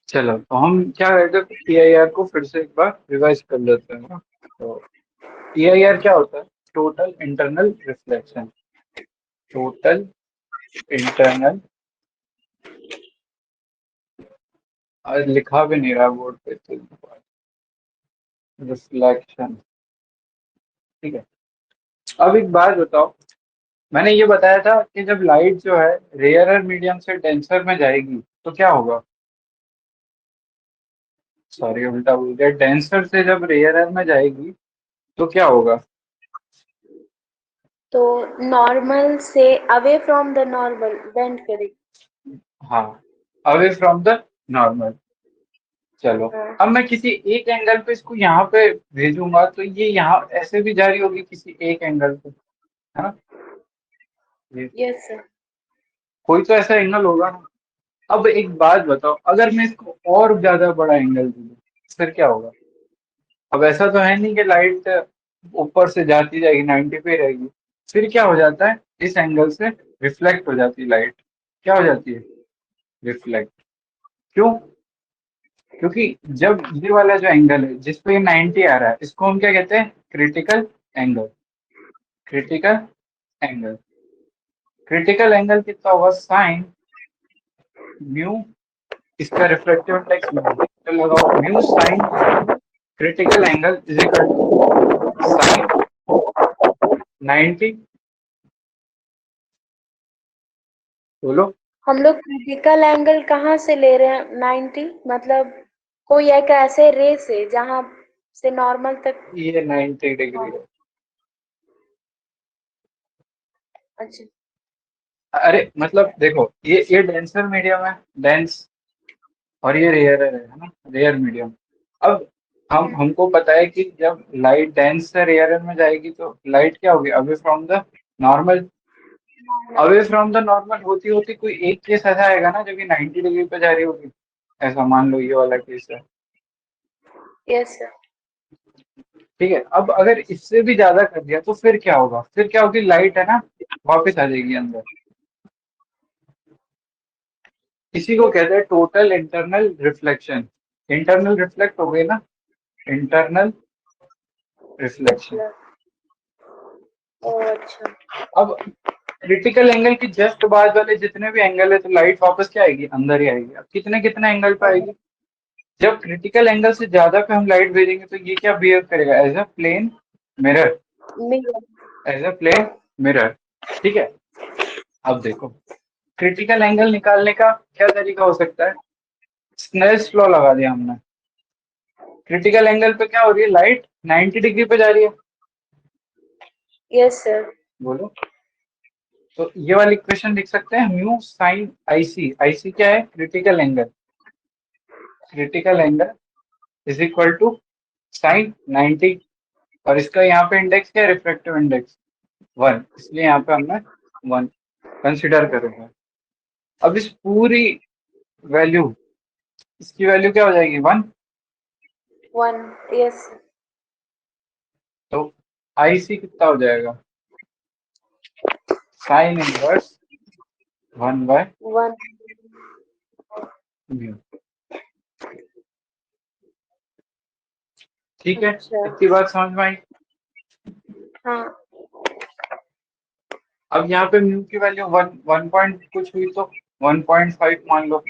चलो तो हम क्या करते हैं, पीआईआर को फिर से एक बार रिवाइज कर लेते हैं ना। तो पीआईआर क्या होता है? Total internal reflection. Total internal, आज लिखा भी नहीं रहा बोर्ड पे तो, रिफ्लेक्शन। ठीक है। अब एक बात बताओ, मैंने ये बताया था कि जब लाइट जो है रेयरर मीडियम से डेंसर में जाएगी तो क्या होगा? सॉरी उल्टा बोल गया, डेंसर से जब रेयरर में जाएगी तो क्या होगा? तो नॉर्मल से away from the normal bend करेगी। हाँ, अवे फ्रॉम द नॉर्मल। चलो, हाँ। अब मैं किसी एक एंगल पे इसको यहाँ पे भेजूंगा तो ये यहाँ ऐसे भी जारी होगी किसी एक एंगल पे, है ना? ये यस सर। कोई तो ऐसा एंगल होगा ना। अब एक बात बताओ, अगर मैं इसको और ज्यादा बड़ा एंगल दे दूं फिर क्या होगा? अब ऐसा तो है नहीं कि लाइट ऊपर से जाती जाएगी 90 पे रहेगी। फिर क्या हो जाता है, इस एंगल से रिफ्लेक्ट हो जाती है लाइट। क्या हो जाती है? रिफ्लेक्ट। क्यों? क्योंकि जब ये वाला जो एंगल है जिस पे ये 90 आ रहा है इसको हम क्या कहते हैं? Critical angle. Critical angle. Critical angle कितना होगा? साइन म्यू, इसका रिफ्लेक्टिव इंडेक्स म्यू, तो लगाओ mu sine critical angle is equal to sine 90। बोलो। हम लोग क्रिटिकल एंगल कहाँ से ले रहे हैं 90? मतलब कोई एक ऐसे रे से जहाँ से नॉर्मल तक। ये 90 डिग्री है। अच्छा। अरे मतलब देखो, ये डेंसर मीडियम है, डेंस, और ये रेयर है ना, रेयर मीडियम। अब हमको पता है कि जब लाइट डेंस से रेयर में जाएगी तो लाइट क्या होगी? Away from the normal. Away from the normal होती होती कोई एक केस ऐसा आएगा ना जब ये 90 डिग्री पे जा रही होगी। ऐसा मान लो ये वाला केस है। Yes sir. ठीक है, अब अगर इससे भी ज्यादा कर दिया तो फिर क्या होगा? फिर क्या होगी? लाइट है ना, वापस आ जाएगी अंदर। इसी को यस। कहते हैं total internal reflection. Internal reflect हो गई ना, इंटरनल रिफ्लेक्शन। ओह अच्छा। अब क्रिटिकल एंगल की जस्ट बाद वाले जितने भी एंगल है तो लाइट वापस क्या आएगी? अंदर ही आएगी। अब कितने कितने एंगल पे आएगी? जब क्रिटिकल एंगल से ज्यादा पे हम लाइट भेजेंगे तो ये क्या बिहेव करेगा? As a plane mirror. मिल। As a plane mirror. ठीक है। अब देखो, क्रिटिकल एंगल निकालने का क्या तरीका हो सकता है? स्नेल्स लॉ लगा दिया हमने। क्रिटिकल एंगल पे क्या हो रही है? लाइट 90 डिग्री पे जा रही है। Yes sir. बोलो। तो ये वाली इक्वेशन लिख सकते हैं, म्यू साइन आईसी। आईसी क्या है? Critical angle. Critical angle is equal to sine 90, और इसका यहाँ पे इंडेक्स क्या है? रिफ्रैक्टिव इंडेक्स 1, इसलिए यहाँ पे हमने 1 कंसिडर करेंगे। अब इस पूरी वैल्यू, इसकी वैल्यू क्या हो जाएगी? 1। 1। यस। तो आईसी कितना हो जाएगा? Sine inverse 1 by 1। म्यू। ठीक है, अच्छा। इतनी बात समझ में आई। हाँ। अब यहाँ पे म्यू की वैल्यू 1 पॉइंट कुछ हुई तो 1.5 मान लो,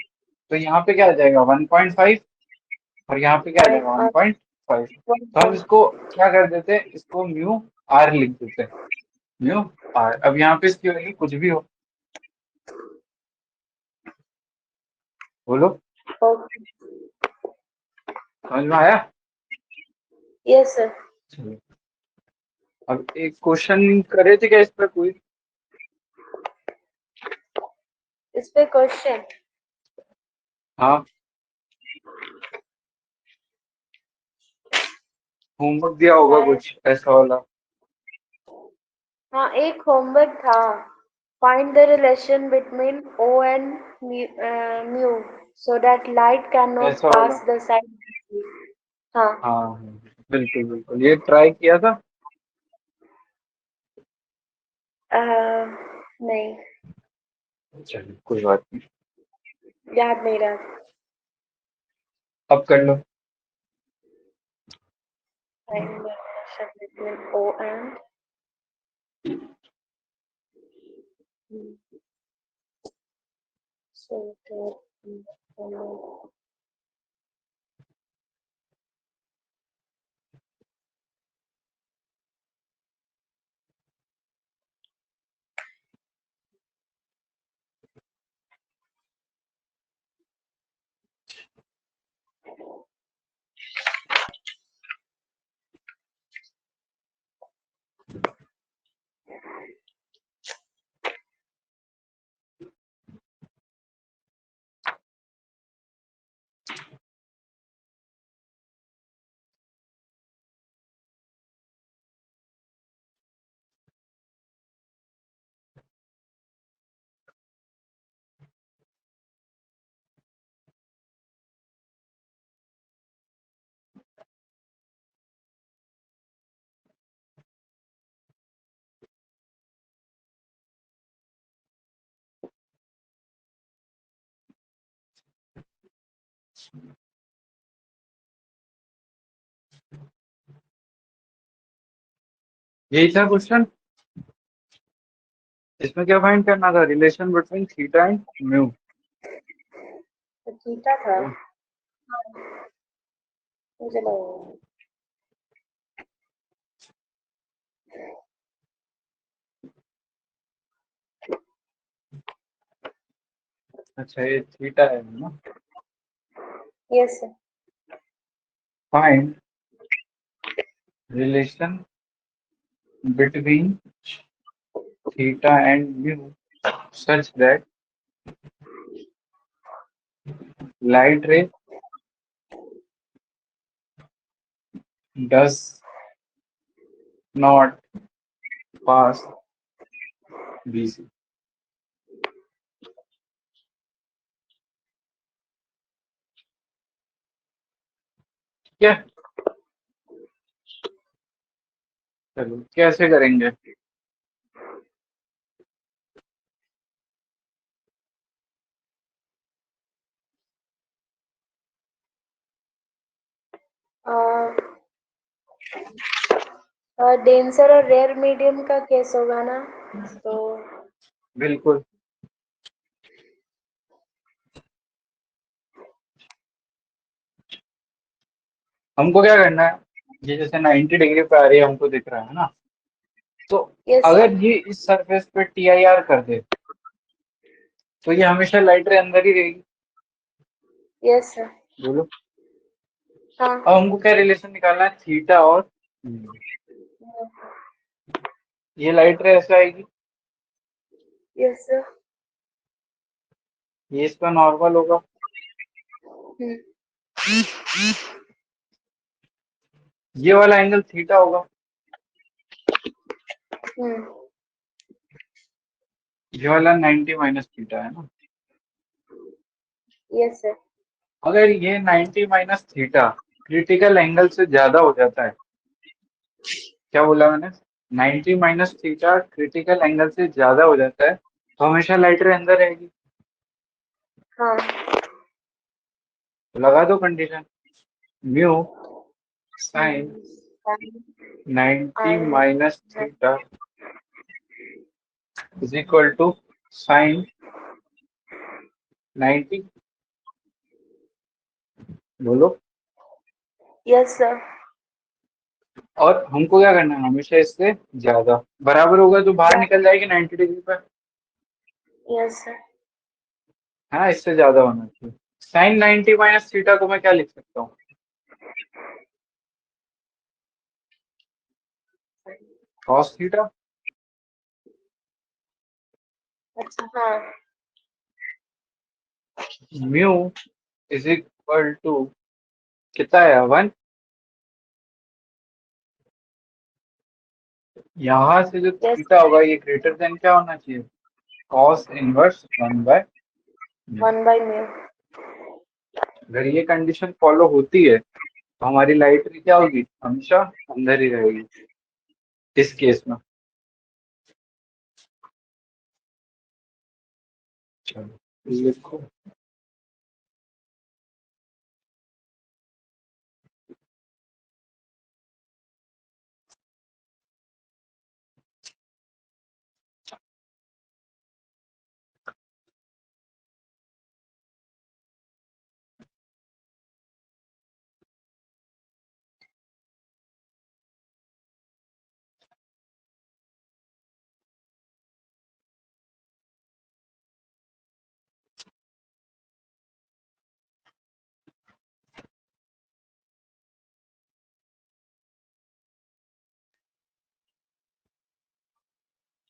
तो यहाँ पे क्या आ जाएगा? 1.5, और यहाँ पे क्या आ जाएगा? 5 और 1.5। तो हम 1। इसको क्या कर देते हैं? इसको म्यू आर लिख देते हैं। Mu R. अब यहाँ पे इसकी वैल्यू कुछ भी हो। बोलो। ओके। समझ में आया? Yes sir. चलो, अब एक क्वेश्चन करे थे क्या इस पर कोई? इस पे क्वेश्चन। हाँ, होमवर्क दिया होगा शायद। कुछ ऐसा वाला। हाँ, एक होमवर्क था। Find the relation between O and mu so that light can not ऐसा वाला। Pass the side. हाँ। हाँ, बिल्कुल बिल्कुल, ये ट्राई किया था। नहीं। चलिए कोई बात नहीं। याद नहीं रहा। अब कर लो। Find the relation between O and so the यही था क्वेश्चन। इसमें क्या फाइंड करना था? Relation between theta and mu. Theta था। मुझे लगा अच्छा, ये थीटा है ना। Yes find relation between theta and mu such that light ray does not pass BC। क्या? चलो कैसे करेंगे? डेंसर और रेयर मीडियम का केस होगा ना, तो बिल्कुल। हमको क्या करना है? ये जैसे 90 डिग्री पे आ रही है, हमको दिख रहा है ना। तो यस अगर ये इस सरफेस पे TIR कर दे तो ये हमेशा लाइट रे अंदर ही रहेगी। Yes sir. बोलो। हाँ अब हमको क्या रिलेशन निकालना है? थीटा और ये लाइट रे ऐसे आएगी, यस सर। ये इसका नॉर्मल होगा, ये वाला एंगल थीटा होगा, ये वाला 90 माइनस थीटा है ना। Yes sir. अगर ये 90 माइनस थीटा क्रिटिकल एंगल से ज्यादा हो जाता है, क्या बोला मैंने? 90 माइनस थीटा क्रिटिकल एंगल से ज्यादा हो जाता है तो हमेशा लाइट रे अंदर रहेगी। हाँ तो लगा दो condition, mu sine 90 minus theta is equal to sine 90। बोलो। Yes sir. और हमको क्या करना है? हमेशा इससे ज्यादा बराबर होगा तो बाहर निकल जाएगी 90 डिग्री पर। Yes sir. हाँ, इससे ज्यादा होना चाहिए। साइन 90 माइनस थीटा को मैं क्या लिख सकता हूँ? Cos theta. अच्छा हाँ। म्यू इज इक्वल टू कितना है? 1। यहाँ से जो यस थीटा होगा ये ग्रेटर देन क्या होना चाहिए? Cos inverse 1/। One by mu. अगर ये कंडीशन फॉलो होती है तो हमारी लाइट क्या होगी? हमेशा अंदर ही रहेगी इस केस में। चलो लिखो।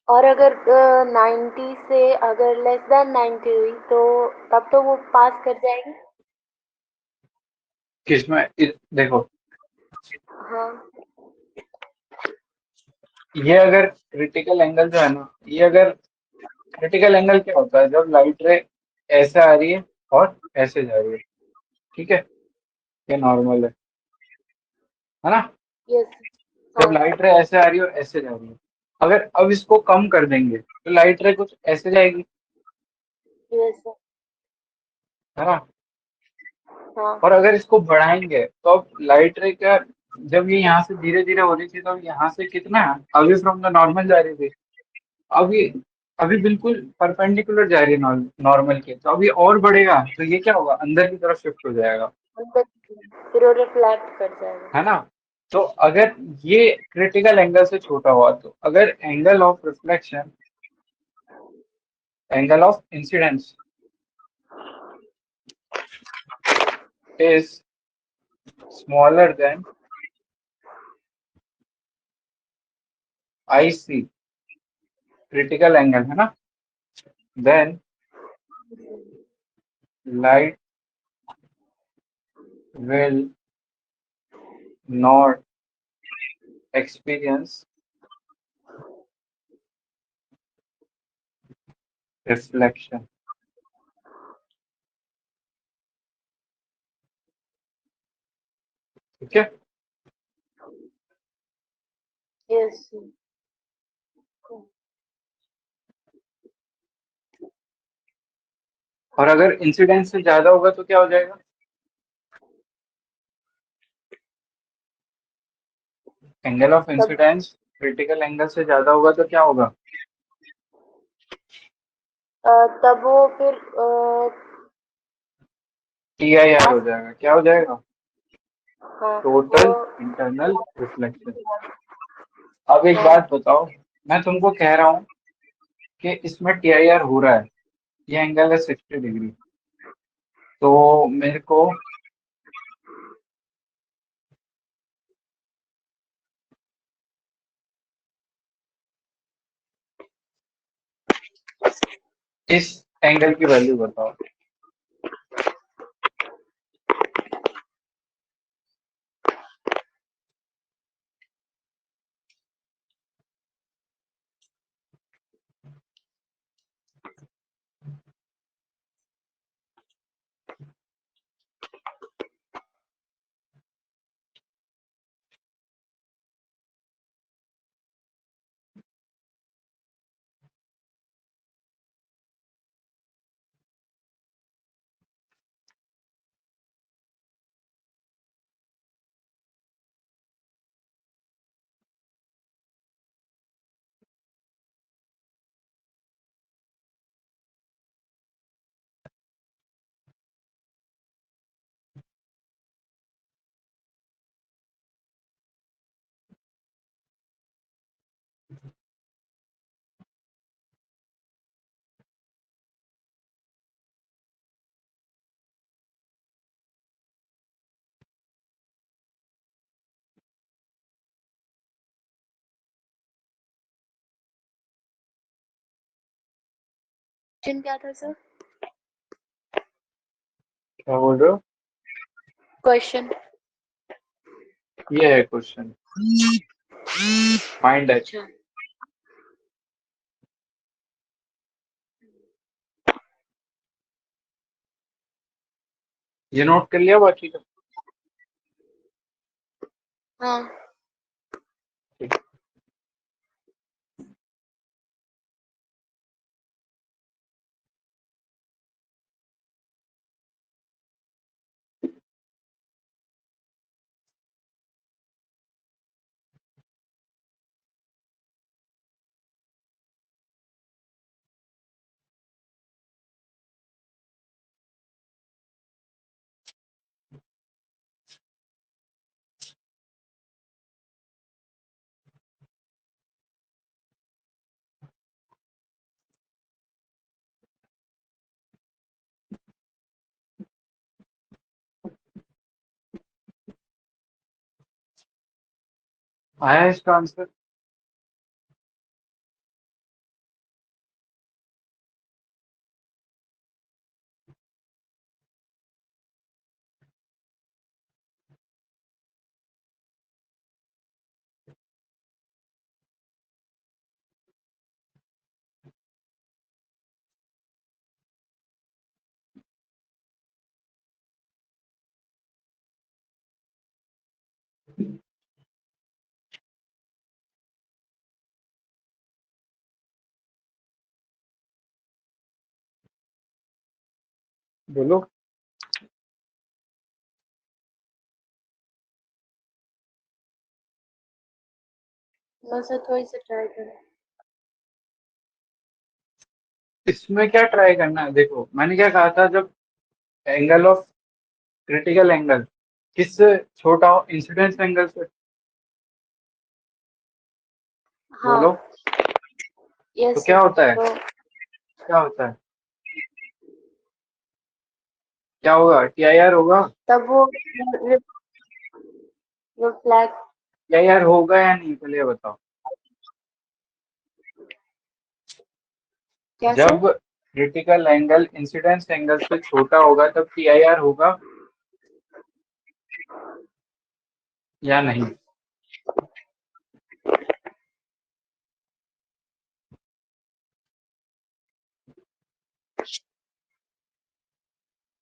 और अगर 90 से अगर लेस देन 90 हुई तो तब तो वो पास कर जाएगी। किसमें देखो, हाँ। ये अगर क्रिटिकल एंगल जो है ना, ये अगर क्रिटिकल एंगल क्या होता है, जब लाइट रे ऐसे आ रही है और ऐसे जा रही है, ठीक है, ये नॉर्मल है ना। यस। जब हाँ। लाइट रे ऐसे आ रही है और ऐसे जा रही है, अगर अब इसको कम कर देंगे तो लाइट रे कुछ ऐसे जाएगी, यस। है ना। हाँ। और अगर इसको बढ़ाएंगे तो अब लाइट रे का, जब ये यहाँ से धीरे धीरे हो रही थी तो यहाँ से कितना अवे फ्रॉम द नॉर्मल जा रही थी, अभी अभी बिल्कुल परपेंडिकुलर जा रही है नॉर्मल के, तो अभी और बढ़ेगा तो ये क्या होगा, अंदर की तरफ शिफ्ट हो जाएगा, अंदर फिर वो रिफ्लेक्ट कर जाएगा। है ना। तो अगर ये क्रिटिकल एंगल से छोटा हुआ, तो अगर angle of reflection, angle of incidence is smaller than I C, critical angle है ना, then light will not experience reflection. ठीक है। यस। और अगर इंसिडेंस से ज्यादा होगा तो क्या हो जाएगा, एंगल ऑफ तब इंसिडेंस क्रिटिकल एंगल से ज्यादा होगा तो क्या होगा, तब वो फिर टी आई आर पास। हो जाएगा, क्या हो जाएगा, हाँ वो। Total internal reflection. अब एक हाँ। बात बताओ, मैं तुमको कह रहा हूँ कि इसमें टी आई आर हो रहा है, ये एंगल है 60 डिग्री, तो मेरे को इस एंगल की वैल्यू बताओ। क्वेश्चन क्या था सर? क्या बोल रहे हो, क्वेश्चन। ये है क्वेश्चन, फाइंड एच। अच्छा। ये नोट कर लिया बाकी का। हाँ। ठीक। आया इसका आंसर। बोलो। बस थोड़ी सी ट्राई करो। इसमें क्या ट्राई करना है? देखो मैंने क्या कहा था, जब एंगल ऑफ क्रिटिकल एंगल किससे छोटा हो, इंसिडेंस एंगल से। हाँ। बोलो। तो यस क्या सर। होता है? तो क्या होता है? क्या होगा? टीआईआर होगा। तब वो रिफ्लेक्ट। टीआईआर होगा या नहीं, पहले ये बताओ। क्या सर? जब क्रिटिकल एंगल इंसिडेंस एंगल से छोटा होगा तब टीआईआर होगा या नहीं?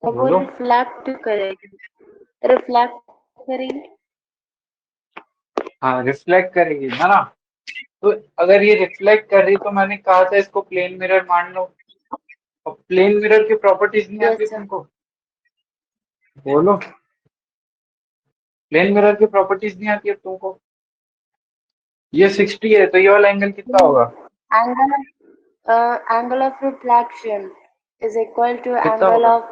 तब वो बोलो। रिफ्लेक्ट करेगी। रिफ्लेक्ट करेगी। हाँ, रिफ्लेक्ट करेगी है ना। तो अगर ये रिफ्लेक्ट कर रही तो मैंने कहा था इसको प्लेन मिरर मान लो। और प्लेन मिरर की प्रॉपर्टीज नहीं आती यस सर। तुमको? बोलो। प्लेन मिरर की प्रॉपर्टीज नहीं आती अब तुमको? ये 60 है तो ये वाला एंगल कितना होगा? Angle angle of reflection is equal to कितना एंगल होगा? ऑफ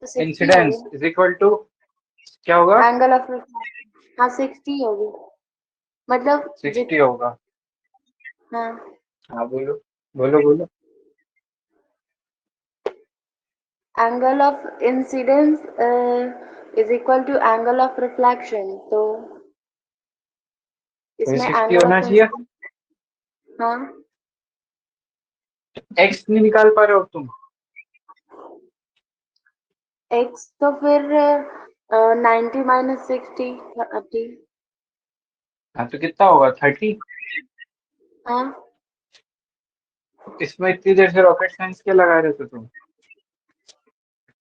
60 होगी। इंसिडेंस इज इक्वल टू क्या होगा? एंगल ऑफ रिफ्लेक्शन हाँ 60 होगी। मतलब 60 होगा। हाँ। हाँ बोलो। बोलो बोलो। Angle of incidence is equal to angle of reflection. तो तो ये इसमें 60 एंगल होना ऑफ चाहिए। इंसिडेंस। हाँ। एक्स नहीं निकाल पा रहे हो तुम? एक्स तो फिर 90 माइनस 60 30। हाँ तो कितना होगा? 30। हाँ। इसमें इतनी देर से रॉकेट साइंस के लगा रहे थे तुम?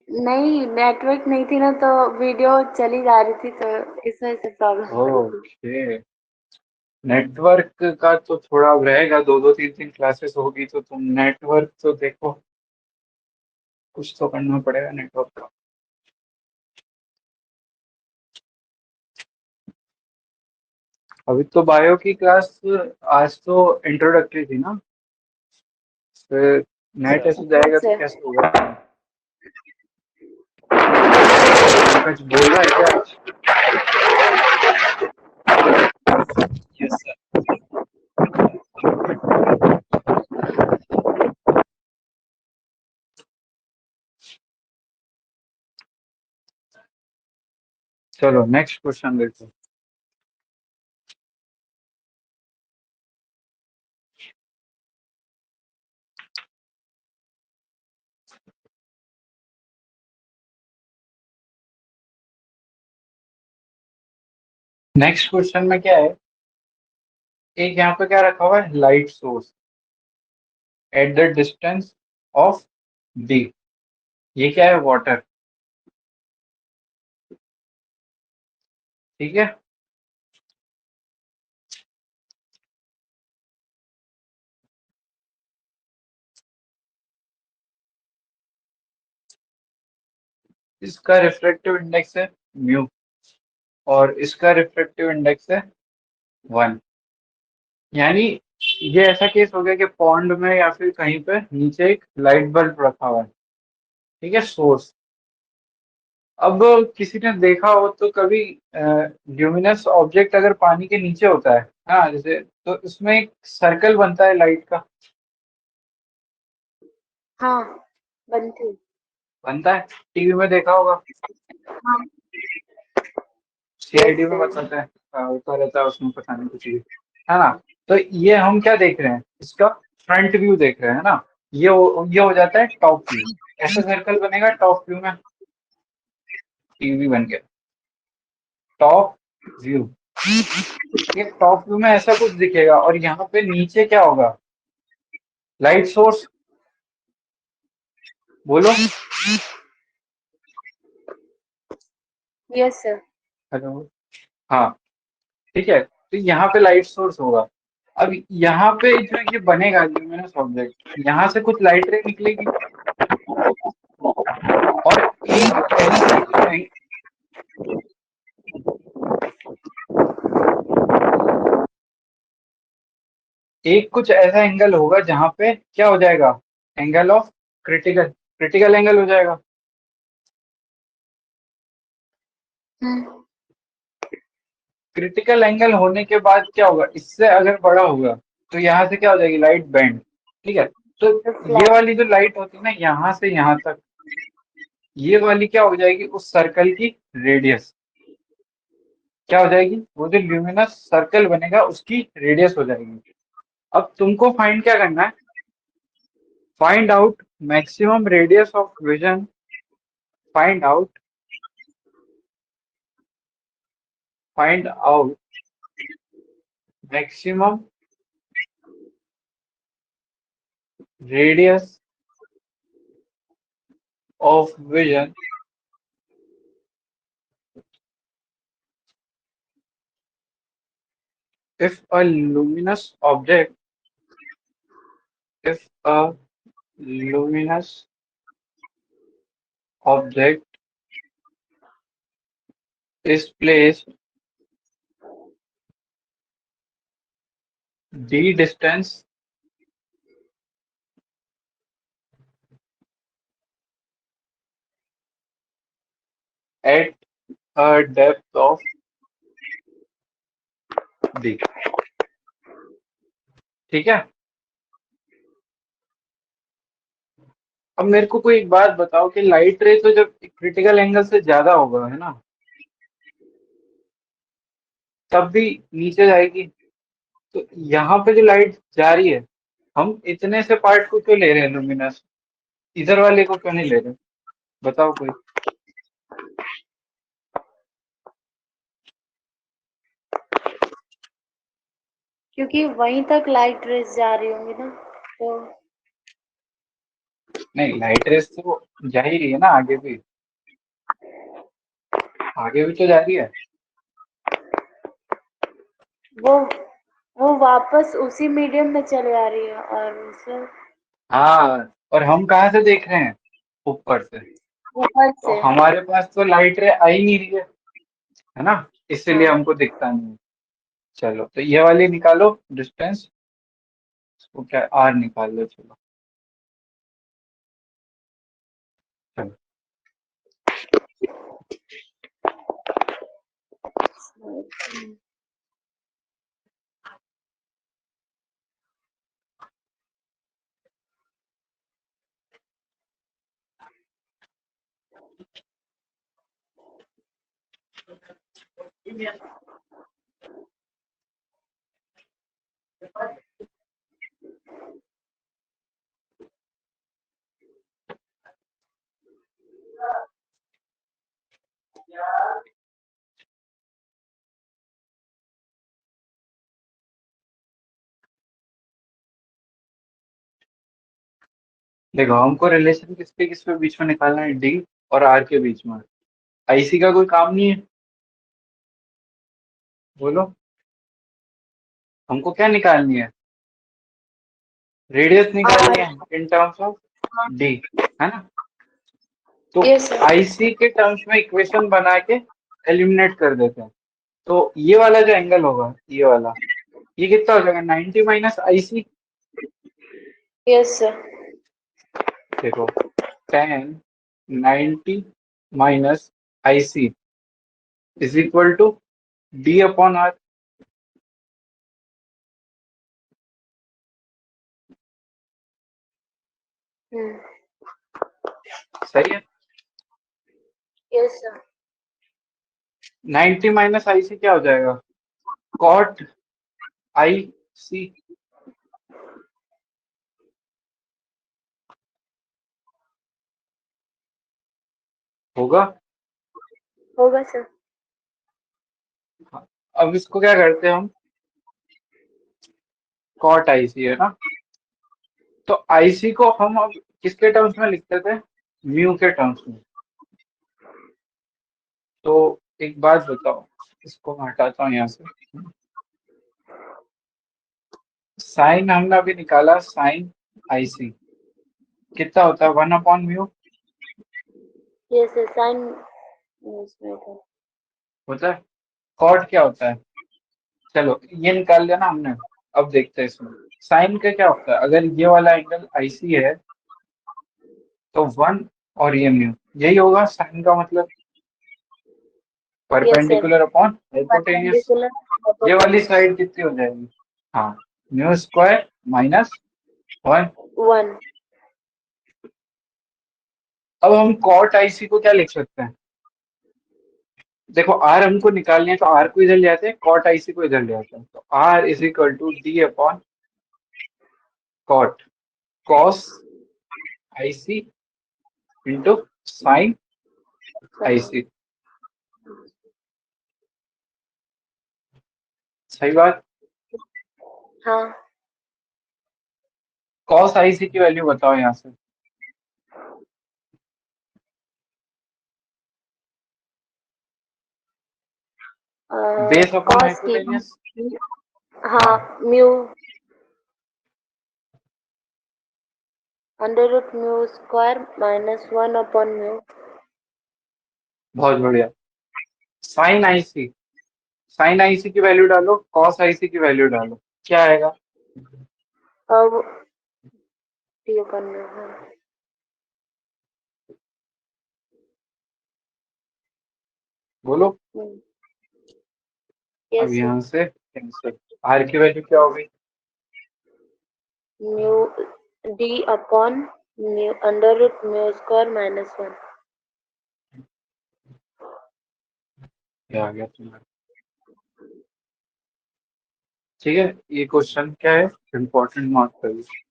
नहीं नेटवर्क नहीं थी ना तो वीडियो चली जा रही थी तो इस वजह से प्रॉब्लम हो रही थी। ओके। नेटवर्क का तो थोड़ा रहेगा, दो दो तीन तीन क्लासेस होगी तो तुम नेटवर्क तो देखो, कुछ तो करना पड़ेगा नेटवर्क का। अभी तो बायो की क्लास, आज तो इंट्रोडक्टरी थी ना, फिर नेट ऐसे जाएगा यस तो सर। कैसे होगा? पंकज बोल रहा है क्या आज? Yes sir. चलो नेक्स्ट क्वेश्चन देखो। नेक्स्ट क्वेश्चन में क्या है, एक यहाँ पे क्या रखा हुआ है, light source at the distance of D. ये क्या है? वाटर। ठीक है। इसका रिफ्रैक्टिव इंडेक्स है म्यू, और इसका रिफ्रैक्टिव इंडेक्स है 1। यानी ये ऐसा केस हो गया कि पॉन्ड में या फिर कहीं पे नीचे एक लाइट बल्ब रखा हुआ है, ठीक है, सोर्स। अब किसी ने देखा हो तो कभी ल्यूमिनस ऑब्जेक्ट अगर पानी के नीचे होता है, हाँ जैसे, तो उसमें एक सर्कल बनता है लाइट का। हाँ बनती। बनता है, टीवी में देखा होगा। हाँ। यस सीआईडी में सर। बताता है, ऊपर रहता है उसमें, पता नहीं कुछ भी, है ना। तो ये हम क्या देख रहे हैं, इसका फ्रंट व्यू देख रहे हैं ना। ये हो जाता है टॉप व्यू। ऐसा सर्कल बनेगा टॉप व्यू में, टीवी बन गया टॉप व्यू। ये टॉप व्यू में ऐसा कुछ दिखेगा, और यहाँ पे नीचे क्या होगा? Light source. बोलो। Yes sir. हेलो। हाँ, ठीक है, तो यहाँ पे लाइट सोर्स होगा। अब यहाँ पे जो ये बनेगा ल्यूमिनस ऑब्जेक्ट, यहाँ से कुछ लाइट रे निकलेगी। एक ऐसा एक कुछ ऐसा एंगल होगा जहां पे क्या हो जाएगा, angle of critical critical angle हो जाएगा। क्रिटिकल एंगल होने के बाद क्या होगा, इससे अगर बड़ा होगा तो यहाँ से क्या हो जाएगी, लाइट बैंड। ठीक है, तो ये रिफ्लेक्ट। वाली जो लाइट होती है ना यहाँ से यहाँ तक, ये वाली क्या हो जाएगी, उस सर्कल की रेडियस क्या हो जाएगी, वो जो ल्यूमिनस सर्कल बनेगा उसकी रेडियस हो जाएगी। अब तुमको फाइंड क्या करना है, find out maximum radius of vision, find out find out maximum radius of vision if a luminous object if a luminous object is placed d distance at a depth of d। ठीक है, अब मेरे को कोई एक बात बताओ कि लाइट रे तो जब क्रिटिकल एंगल से ज्यादा होगा है ना, तब भी नीचे जाएगी। तो यहाँ पे जो लाइट जा रही है, हम इतने से पार्ट को क्यों ले रहे हैं लुमिनस, इधर वाले को क्यों नहीं ले रहे, बताओ कोई। क्योंकि वहीं तक लाइट रेस जा रही होंगी ना, तो नहीं, लाइट रेस तो जा ही रही है ना, आगे भी, आगे भी तो जा रही है। वो वो वापस उसी मीडियम में चले आ रही है और उसे हाँ, और हम कहाँ से देख रहे हैं, ऊपर से, ऊपर तो से। हमारे पास तो लाइट रे आ ही नहीं रही है ना, इसीलिए हाँ। हमको दिखता नहीं है। चलो तो ये वाली निकालो डिस्टेंस, इसको क्या आर निकाल लो, चलो चलो। देखो हमको रिलेशन किसके बीच में निकालना है, डी और आर के बीच में। आईसी का कोई काम नहीं है, बोलो हमको क्या निकालनी है, रेडियस निकालनी है इन टर्म्स ऑफ डी, है ना। तो यस सर। आईसी के टर्म्स में इक्वेशन बना के एलिमिनेट कर देते हैं। तो ये वाला जो एंगल होगा, ये वाला, ये कितना हो जाएगा, 90 माइनस आईसी। Yes sir. देखो tan 90 minus IC is equal to D upon R. सही है, यस सर। 90 माइनस आईसी क्या हो जाएगा, कॉट आई सी। होगा। होगा सर। अब इसको क्या करते हैं हम, कॉट आईसी है ना, तो आईसी को हम अब किसके टर्म्स में लिखते थे, म्यू के टर्म्स में। तो एक बात बताओ, इसको मैं हटाता हूँ यहाँ से। साइन हमने अभी निकाला, साइन आईसी कितना होता है, 1 अपॉन म्यू। यस साइन उसमें था। होता है। कॉट क्या होता है? चलो ये निकाल लिया ना हमने। अब देखते हैं इसमें साइन का क्या होता है। अगर ये वाला एंगल आईसी है तो 1 और ये म्यू, यही होगा साइन का मतलब, yes sir, perpendicular upon hypotenuse. Perpendicular ये वाली हाइपोटेन्यूज। साइड कितनी हो जाएगी? हाँ, म्यू स्क्वायर माइनस 1। 1। अब हम कॉट आईसी को क्या लिख सकते हैं? देखो आर हमको निकालनी है तो आर को इधर ले आते हैं, कॉट आईसी को इधर ले आते हैं, तो R is equal to D upon cot cos IC into sine IC. सही बात। हाँ। कॉस आईसी की वैल्यू बताओ यहाँ से। बेस अपॉन कॉस की। हाइपोटेन्यूज। हाँ, हाँ, mu under root mu square minus 1 upon mu. बहुत बढ़िया। साइन आईसी, साइन आईसी की वैल्यू डालो, कॉस आईसी की वैल्यू डालो, क्या आएगा? अब टी अपॉन म्यू। हाँ। बोलो। अब यस यहाँ से कैंसिल। आर की वैल्यू क्या हो गई? Mu D upon mu under root mu square minus 1। क्या आ गया तुम्हारा? ठीक है, ये क्वेश्चन क्या है, इम्पोर्टेंट मार्क करिए।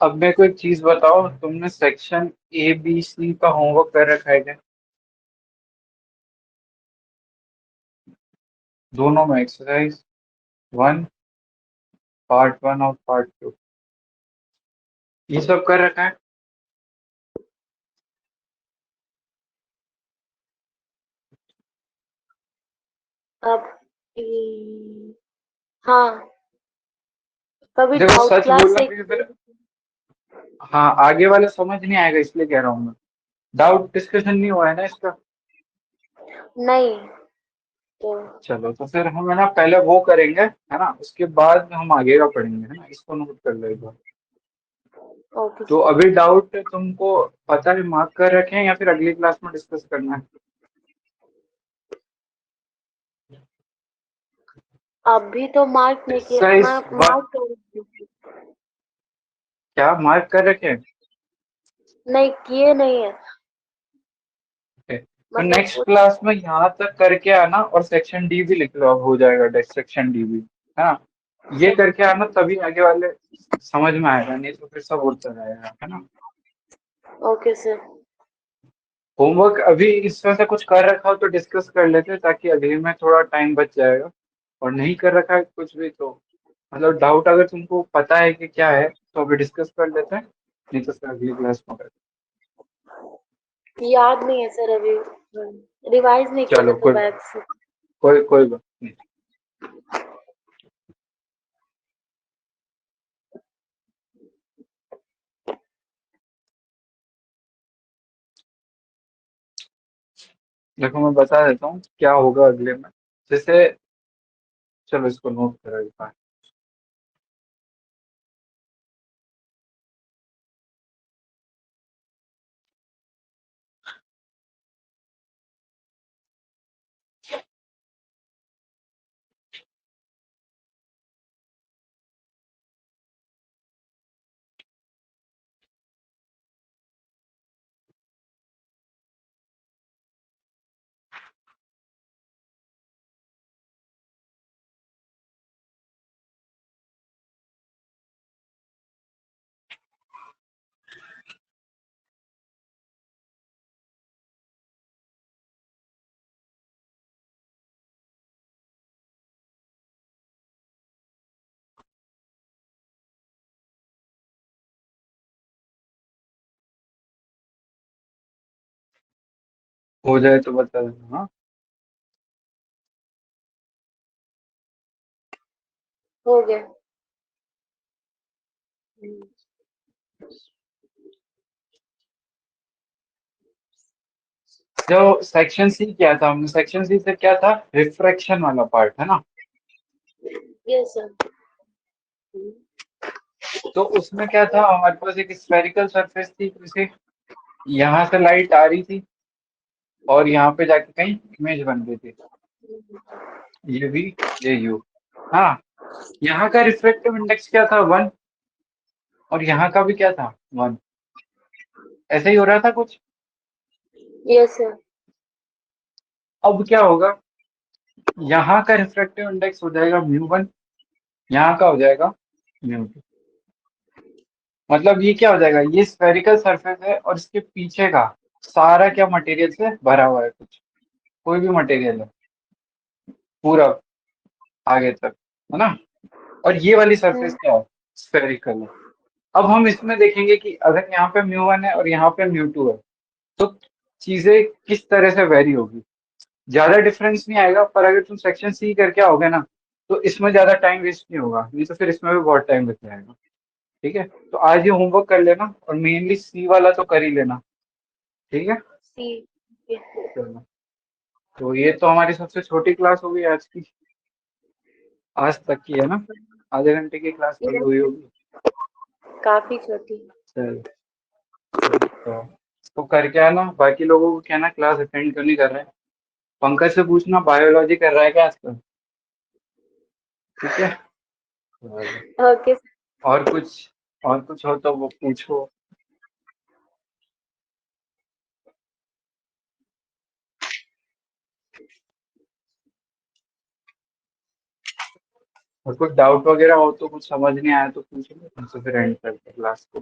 अब मेरे को एक चीज बताओ, तुमने सेक्शन ए बी सी का होमवर्क कर रखा है क्या? दोनों में, एक्सरसाइज 1, पार्ट 1 और पार्ट 2, ये सब कर रखा है? अब हाँ, कभी देखो डाउट सच क्लास बोलना एक। क्योंकि फिर, हाँ आगे वाला समझ नहीं आएगा, इसलिए कह रहा हूँ मैं। डाउट डिस्कशन नहीं हुआ है ना इसका? नहीं तो चलो तो फिर हम है ना पहले वो करेंगे है ना, उसके बाद हम आगे का पढ़ेंगे, है ना, इसको नोट कर लो एक बार। ओके तो सर। अभी डाउट तुमको पता है, मार्क कर रखे हैं या फिर अगली क्लास में डिस्कस करना है? अभी तो मार्क नहीं किया, एक्सरसाइज मैं 1, मार्क कर। क्या मार्क कर रखे हैं? नहीं किए नहीं है, Okay. तो मतलब नेक्स्ट क्लास में यहाँ तक करके आना और सेक्शन डी भी लिख लो, अब हो जाएगा सेक्शन डी भी, है ना। ये करके आना तभी आगे वाले समझ में आएगा, नहीं तो फिर सब उड़ता रहेगा, है ना। Okay sir. होमवर्क अभी इसमें से कुछ कर रखा हो तो डिस्कस कर लेते हैं, ताकि अगले में थोड़ा टाइम बच जाएगा। और नहीं कर रखा है कुछ भी तो मतलब डाउट अगर तुमको पता है कि क्या है तो अभी डिस्कस कर लेते हैं, नहीं तो फिर अगली क्लास में करते याद नहीं है सर अभी, रिवाइज नहीं हैं। किया चलो था बैग से। कोई बात नहीं। देखो मैं बता देता हूँ क्या होगा अगले में, जैसे, चलो इसको नोट करो एक बार। हो जाए तो बता देना। हाँ, हो गया। जो सेक्शन सी किया था हमने, सेक्शन सी से क्या था, रिफ्रैक्शन वाला पार्ट है ना। Yes sir. तो उसमें क्या था, हमारे पास एक स्फेरिकल सरफेस थी, जैसे यहाँ से लाइट आ रही थी और यहाँ पे जाके कहीं इमेज बन रही थी, ये भी, ये यू। हाँ, यहाँ का रिफ्रैक्टिव इंडेक्स क्या था, 1, और यहाँ का भी क्या था, 1। ऐसा ही हो रहा था कुछ। Yes sir. अब क्या होगा, यहाँ का रिफ्रैक्टिव इंडेक्स हो जाएगा म्यू 1, यहाँ का हो जाएगा म्यू 2। मतलब ये क्या हो जाएगा, ये स्फेरिकल सरफेस है और इसके पीछे का सारा क्या मटेरियल से भरा हुआ है, कुछ कोई भी मटेरियल है पूरा आगे तक, है ना। और ये वाली सरफेस क्या है, स्फेरिकल है। अब हम इसमें देखेंगे कि अगर यहाँ पे म्यू 1 है और यहाँ पे म्यू 2 है, तो चीजें किस तरह से वेरी होगी। ज्यादा डिफरेंस नहीं आएगा, पर अगर तुम सेक्शन सी करके आओगे ना, तो इसमें ज्यादा टाइम वेस्ट नहीं होगा, नहीं तो फिर इसमें भी बहुत टाइम लग जाएगा। ठीक है, तो आज ये होमवर्क कर लेना और मेनली सी वाला तो कर ही लेना। ठीक है, सी। चलो। तो ये तो हमारी सबसे छोटी क्लास होगी आज की, आज तक की, है ना। आधे घंटे की क्लास कल हुई होगी। काफी छोटी। चल, तो इसको करके आना, बाकी लोगों को कहना क्लास अटेंड क्यों नहीं कर रहे हैं। पंकज से पूछना बायोलॉजी कर रहा है क्या आजकल। ठीक है, चलो। ओके। और कुछ, और कुछ हो तो वो पूछो। और कुछ डाउट वगैरह हो तो, कुछ समझ नहीं आया तो पूछ लो, हमसे फिर एंड करते क्लास को।